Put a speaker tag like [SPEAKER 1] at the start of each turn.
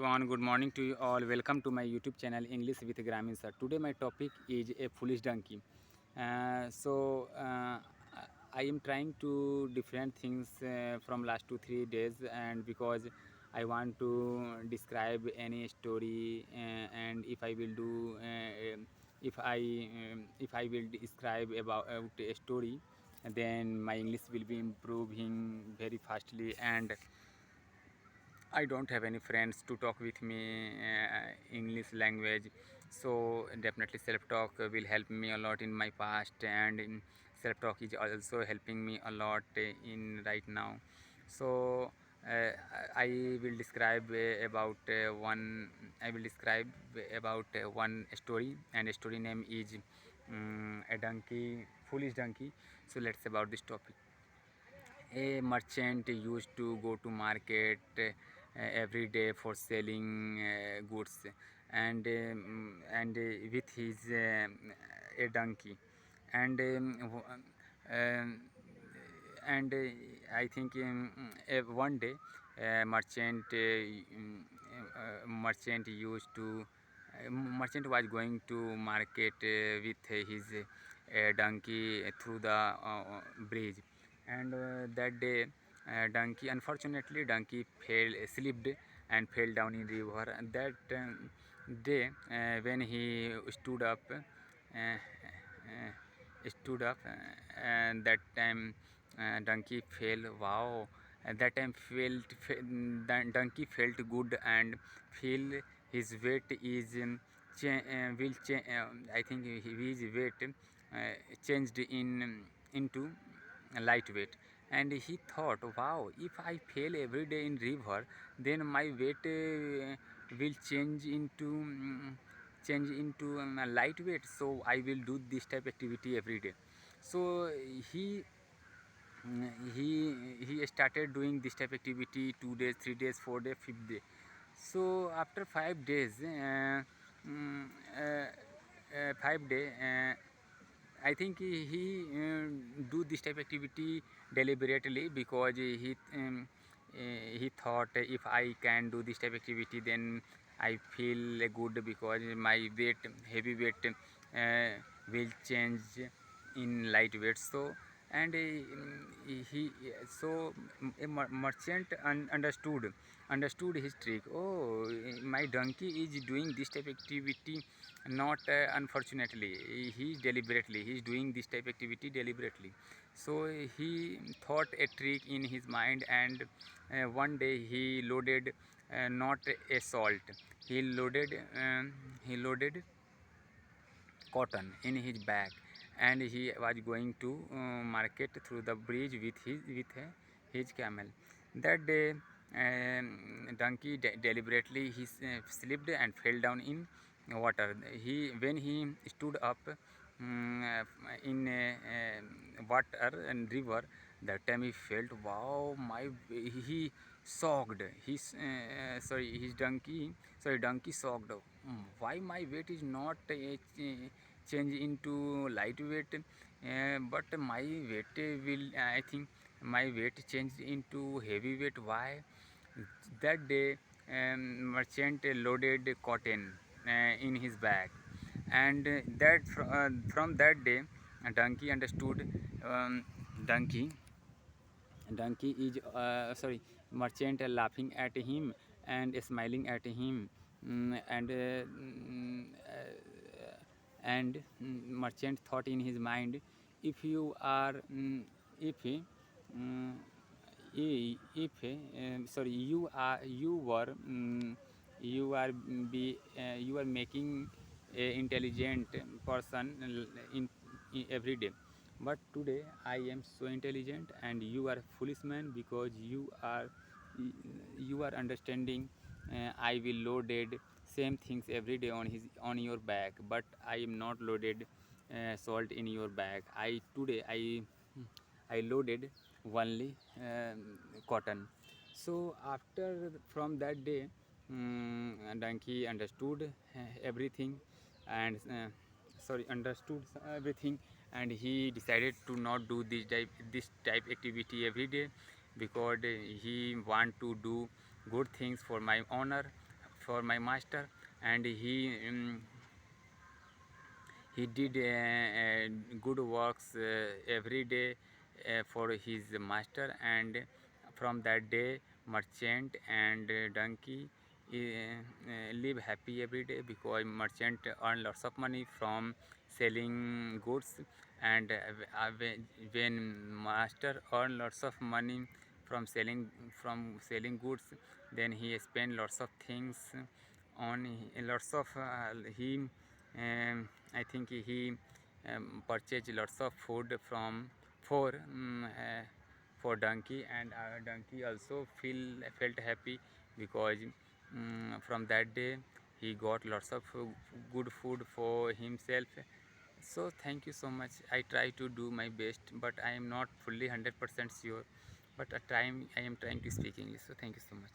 [SPEAKER 1] everyone, good morning to you all. Welcome to my YouTube channel English with Gramin sir. Today my topic is a foolish donkey. So I am trying to different things from last 2 3 days, and because I want to describe any story, and if I will do if I will describe about a story, then my English will be improving very fastly, and I don't have any friends to talk with me English language, so definitely self-talk will help me a lot in my past, and in self-talk is also helping me a lot in right now. So uh, I will describe about one. I will describe about one story, and the story name is a donkey, foolish donkey. So let's about this topic. A merchant used to go to market every day for selling goods, and with his a donkey, and and I think one day merchant used to merchant was going to market with his donkey through the bridge, and that day donkey, unfortunately donkey fell slipped and fell down in river. And that day when he stood up, and that time donkey fell. Wow, at that time donkey felt good and feel his weight is will change. I think his weight changed into lightweight, and he thought, wow, if I fail every day in river, then my weight will change into a lightweight, so I will do this type activity every day. So he he started doing this type activity 2 days, 3 days, 4 days, 5th day. So after 5 days, 5 day, I think do this type activity deliberately, because he thought, if I can do this type activity, then I feel good, because my weight, heavy weight, will change in lightweight. So and he so a merchant understood his trick. Oh, my donkey is doing this type activity, not unfortunately, he is doing this type activity deliberately. So he thought a trick in his mind, and one day he loaded not a salt, he loaded cotton in his bag, and he was going to market through the bridge his camel. That day donkey deliberately he slipped and fell down in water. When he stood up in water and river, that time he felt, wow, my he shocked his his donkey, donkey shocked. Why my weight is not change into lightweight, but my weight will, I think my weight changed into heavyweight. Why? That day merchant loaded cotton in his bag, and from that day donkey understood. Um, donkey donkey is merchant laughing at him and smiling at him, and merchant thought in his mind, if you are if mm, if you were you are you are making a intelligent person in every day, but today I am so intelligent and you are a foolish man, because you are understanding. I will loaded same things every day on your bag, but I am not loaded salt in your bag. I loaded only cotton. So after from that day, donkey understood everything, and understood everything, and he decided to not do this type activity every day, because he want to do good things for my honor, for my master, and he did good works every day for his master. And from that day, merchant and donkey live happy every day, because merchant earn lots of money from selling goods. And when master earn lots of money from selling goods, then he spend lots of things on lots of he I think he purchased lots of food from for donkey. And donkey also felt happy, because from that day he got lots of good food for himself. So thank you so much. I try to do my best, but I am not fully 100% sure, but a time I am trying to speak English. So thank you so much.